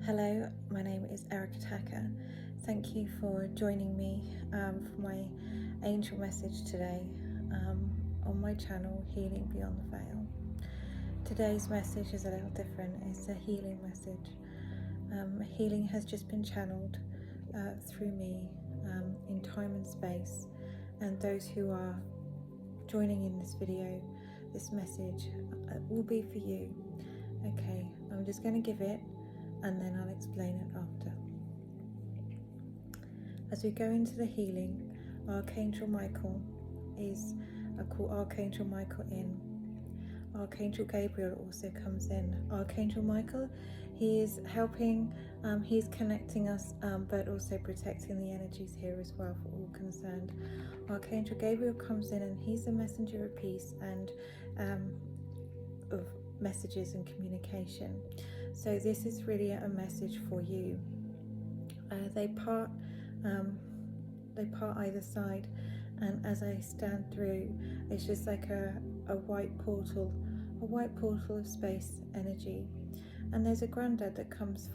Hello, my name is Erica Tacker. Thank you for joining me for my angel message today on my channel, Healing Beyond the Veil. Today's message is a little different. It's a healing message. Healing has just been channeled through me in time and space, and those who are joining in this video, this message will be for you. Okay, I'm just going to give it and then I'll explain it after. As we go into the healing, Archangel Michael I call Archangel Michael in. Archangel Gabriel also comes in. Archangel Michael, he is helping, he's connecting us, but also protecting the energies here as well for all concerned. Archangel Gabriel comes in and he's the messenger of peace and of messages and communication. So this is really a message for you. They part either side, and as I stand through, it's just like a white portal of space energy. And there's a Grandad that comes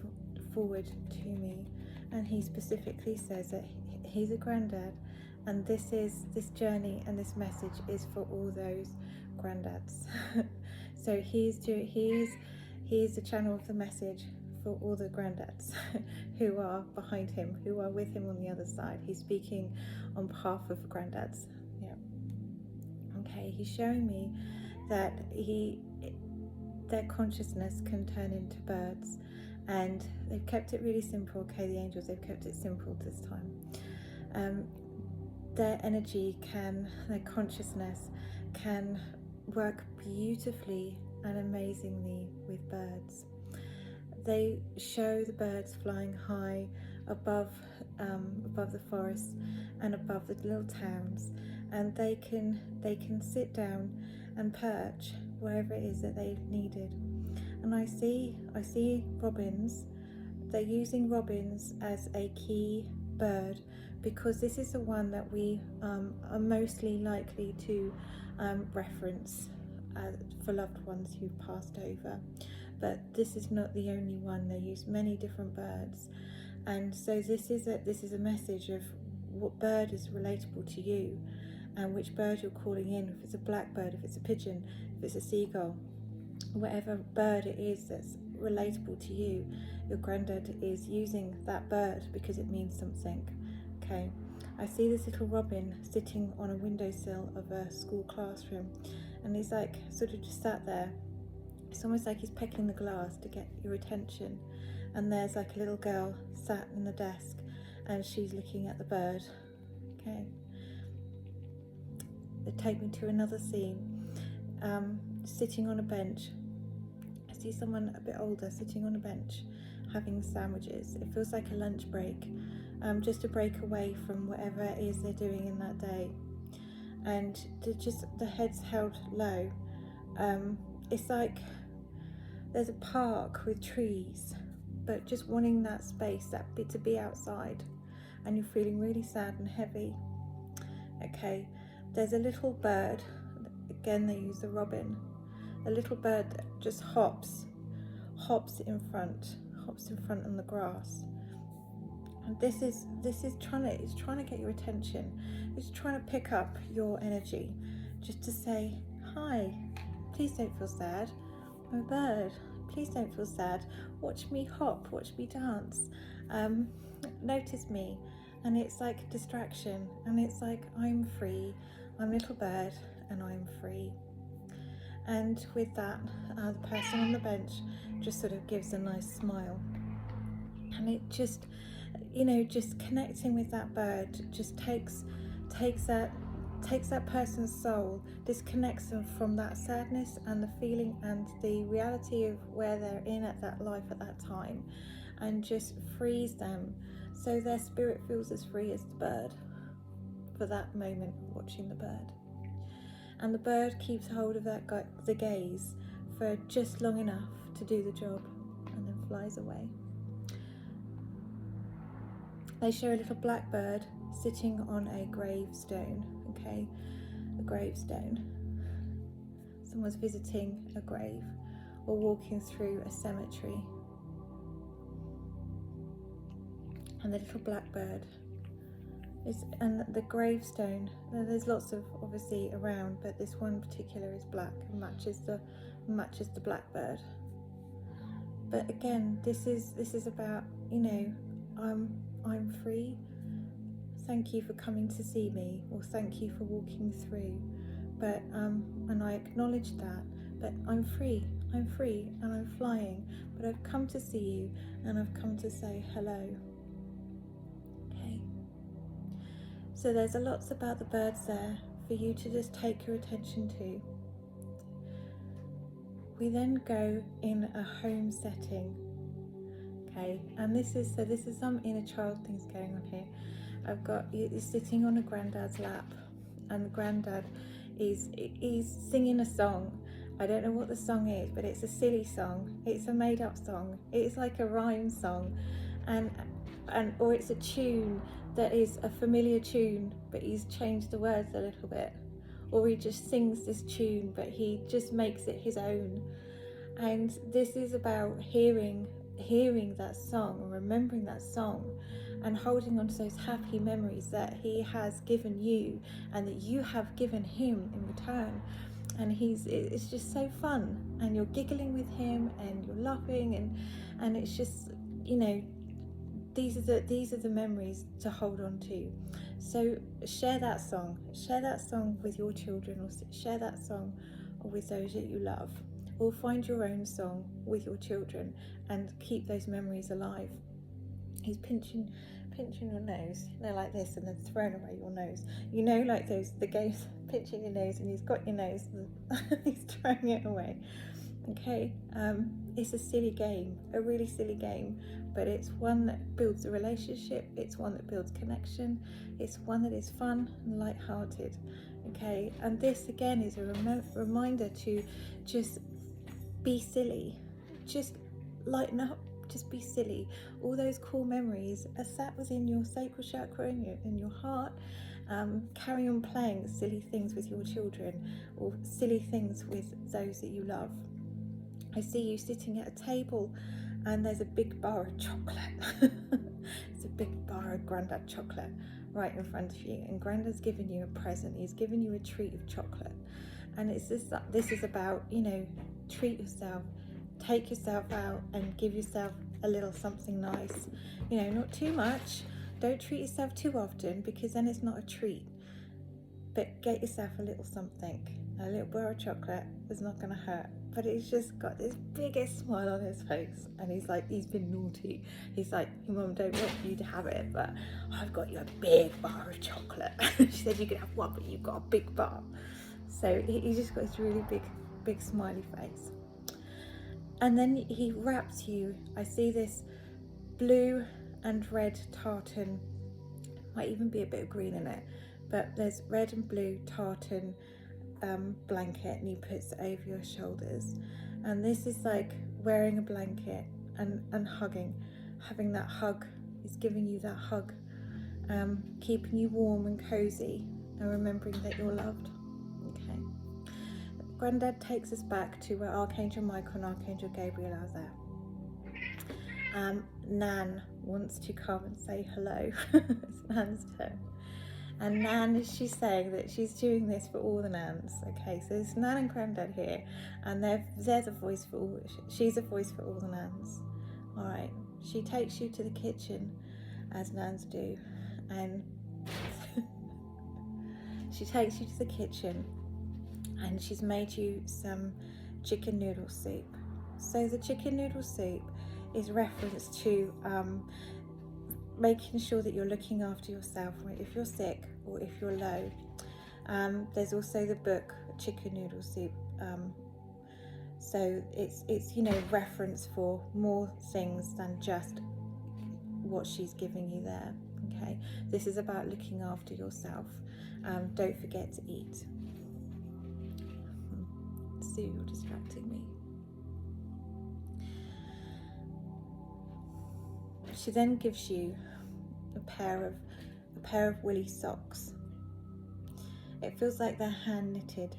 forward to me, and he specifically says that he's a Grandad, and this journey and this message is for all those Granddads. So he's the channel of the message for all the Granddads who are behind him, who are with him on the other side. He's speaking on behalf of Granddads. Yeah. Okay, he's showing me that their consciousness can turn into birds, and they've kept it really simple. Okay, the angels, they've kept it simple this time. Their energy their consciousness can work beautifully and amazingly with birds. They show the birds flying high above the forests and above the little towns, and they can sit down and perch wherever it is that they've needed. And I see robins. They're using robins as a key bird because this is the one that we are mostly likely to reference for loved ones who've passed over, but this is not the only one. They use many different birds, and so this is a message of what bird is relatable to you and which bird you're calling in. If it's a blackbird, if it's a pigeon, if it's a seagull, whatever bird it is that's relatable to you, your Grandad is using that bird because it means something. Okay, I see this little robin sitting on a windowsill of a school classroom, and he's like sort of just sat there. It's almost like he's pecking the glass to get your attention. And there's like a little girl sat in the desk, and she's looking at the bird. Okay. They take me to another scene. Sitting on a bench. I see someone a bit older sitting on a bench having sandwiches. It feels like a lunch break, just a break away from whatever it is they're doing in that day. And the head's held low. It's like there's a park with trees, but just wanting that space, that bit to be outside, and you're feeling really sad and heavy. Okay, there's a little bird, again they use the robin, a little bird that just hops in front on the grass. And this is trying to get your attention. It's trying to pick up your energy, just to say, hi, please don't feel sad. I'm a bird, please don't feel sad. Watch me hop, watch me dance. Notice me. And it's like a distraction, and it's like, I'm free, I'm a little bird and I'm free. And with that, the person on the bench just sort of gives a nice smile. And it just, just connecting with that bird just takes that person's soul, disconnects them from that sadness and the feeling and the reality of where they're in at that life at that time, and just frees them so their spirit feels as free as the bird for that moment watching the bird. And the bird keeps hold of the gaze for just long enough to do the job, and then flies away. They show a little blackbird sitting on a gravestone. Okay, a gravestone. Someone's visiting a grave or walking through a cemetery. and the little blackbird. And the gravestone, there's lots of obviously around, but this one particular is black and matches the blackbird. But again, this is about, you know, I'm free. Thank you for coming to see me, or thank you for walking through. But and I acknowledge that. But I'm free. I'm free, and I'm flying. But I've come to see you, and I've come to say hello. Okay. So there's a lots about the birds there for you to just take your attention to. We then go in a home setting. Okay, and this is some inner child things going on here. I've got you sitting on a granddad's lap, and the granddad is singing a song. I don't know what the song is, but it's a silly song. It's a made-up song. It's like a rhyme song, and or it's a tune that is a familiar tune, but he's changed the words a little bit, or he just sings this tune, but he just makes it his own. And this is about hearing that song, and remembering that song, and holding on to those happy memories that he has given you and that you have given him in return. And it's just so fun, and you're giggling with him and you're laughing, and it's just, you know, these are the memories to hold on to. So share that song with your children, or share that song with those that you love, or find your own song with your children and keep those memories alive. He's pinching your nose, you know, like this, and then throwing away your nose. You know, like the games, pinching your nose, and he's got your nose and he's throwing it away. Okay, it's a silly game, a really silly game, but it's one that builds a relationship, it's one that builds connection, it's one that is fun and light-hearted. Okay, and this again is a reminder to just be silly, just lighten up, just be silly. All those cool memories are sat within your sacral chakra in your heart. Carry on playing silly things with your children, or silly things with those that you love. I see you sitting at a table, and there's a big bar of chocolate. It's a big bar of Grandad chocolate right in front of you, and Grandad's given you a present. He's given you a treat of chocolate, and this is about, you know, treat yourself, take yourself out and give yourself a little something nice. You know, not too much. Don't treat yourself too often, because then it's not a treat. But get yourself a little something. A little bar of chocolate is not going to hurt. But he's just got this biggest smile on his face, and he's like, he's been naughty. He's like, Mum, don't want you to have it, but I've got you a big bar of chocolate. She said you could have one, but you've got a big bar. So he's just got this really big smiley face. And then he wraps you. I see this blue and red tartan, might even be a bit of green in it, but there's red and blue tartan blanket, and he puts it over your shoulders. And this is like wearing a blanket and hugging, having that hug. He's giving you that hug, keeping you warm and cozy, and remembering that you're loved. Okay. Grandad takes us back to where Archangel Michael and Archangel Gabriel are there. Nan wants to come and say hello. It's Nan's turn. And Nan, she's saying that she's doing this for all the Nans. Okay, so there's Nan and Grandad here, and they're the voice for all. She's a voice for all the Nans. All right. She takes you to the kitchen, as Nans do, and she takes you to the kitchen, and she's made you some chicken noodle soup. So the chicken noodle soup is reference to making sure that you're looking after yourself if you're sick or if you're low. There's also the book Chicken Noodle Soup. So it's you know, reference for more things than just what she's giving you there. Okay, this is about looking after yourself. Don't forget to eat. Sue, you're distracting me. She then gives you a pair of woolly socks. It feels like they're hand knitted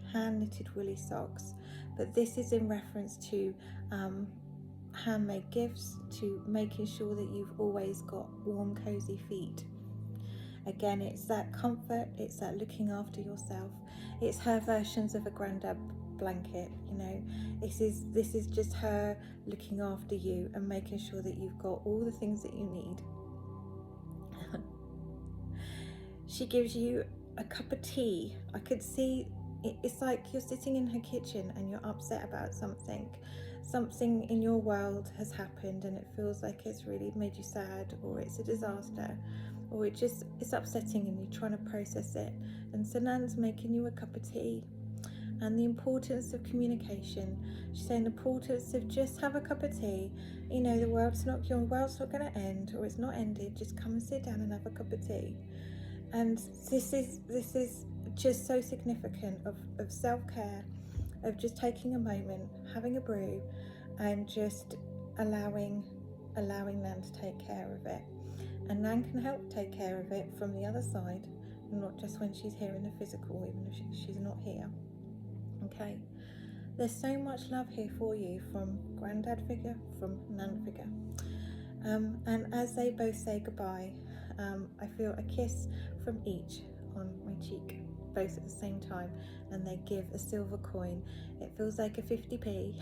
woolly socks, but this is in reference to handmade gifts to making sure that you've always got warm, cozy feet. Again, it's that comfort, it's that looking after yourself. It's her versions of a Grandad blanket, you know. This is just her looking after you and making sure that you've got all the things that you need. She gives you a cup of tea. I could see it's like you're sitting in her kitchen and you're upset about something. Something in your world has happened and it feels like it's really made you sad, or it's a disaster, or it's upsetting and you're trying to process it. And so Nan's making you a cup of tea. And the importance of communication. She's saying the importance of just have a cup of tea. You know, your world's not going to end, or it's not ended. Just come and sit down and have a cup of tea. And this is just so significant of self-care, of just taking a moment, having a brew, and just allowing Nan to take care of it. And Nan can help take care of it from the other side, not just when she's here in the physical, even if she's not here. Okay, there's so much love here for you from Grandad figure, from Nan figure. And as they both say goodbye, I feel a kiss from each on my cheek, both at the same time, and they give a silver coin. It feels like a 50p.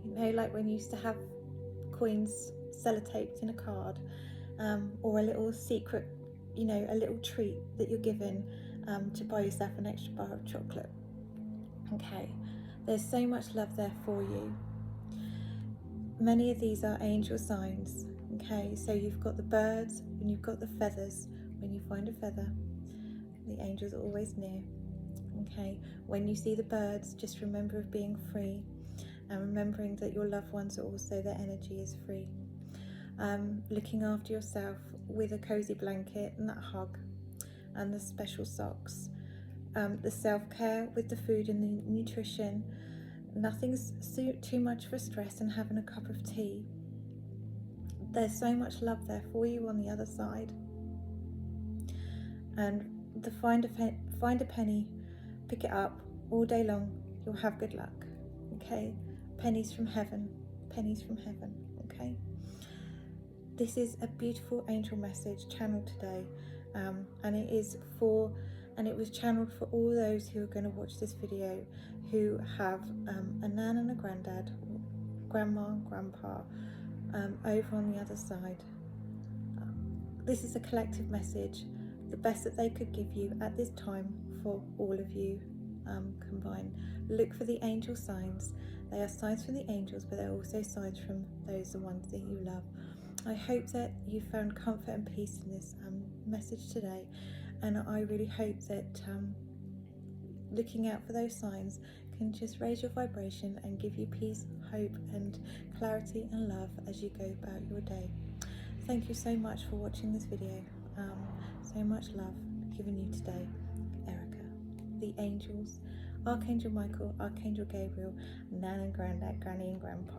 You know, like when you used to have coins sellotaped in a card, or a little secret, you know, a little treat that you're given to buy yourself an extra bar of chocolate. Okay, there's so much love there for you. Many of these are angel signs. Okay, so you've got the birds and you've got the feathers. When you find a feather, the angels are always near. Okay, when you see the birds, just remember of being free and remembering that your loved ones are also, their energy is free. Looking after yourself with a cozy blanket and that hug and the special socks. The self-care with the food and the nutrition. Nothing's too much for stress, and having a cup of tea. There's so much love there for you on the other side. And find a penny, pick it up all day long. You'll have good luck. Okay, pennies from heaven, pennies from heaven. Okay, this is a beautiful angel message channeled today, and it was channeled for all those who are going to watch this video who have a Nan and a Grandad, Grandma and Grandpa, over on the other side. This is a collective message, the best that they could give you at this time for all of you combined. Look for the angel signs. They are signs from the angels, but they're also signs from the ones that you love. I hope that you found comfort and peace in this message today, and I really hope that looking out for those signs can just raise your vibration and give you peace, hope and clarity and love as you go about your day. Thank you so much for watching this video. So much love given you today, Erica. The angels, Archangel Michael, Archangel Gabriel, Nan and Grandad, Granny and Grandpa.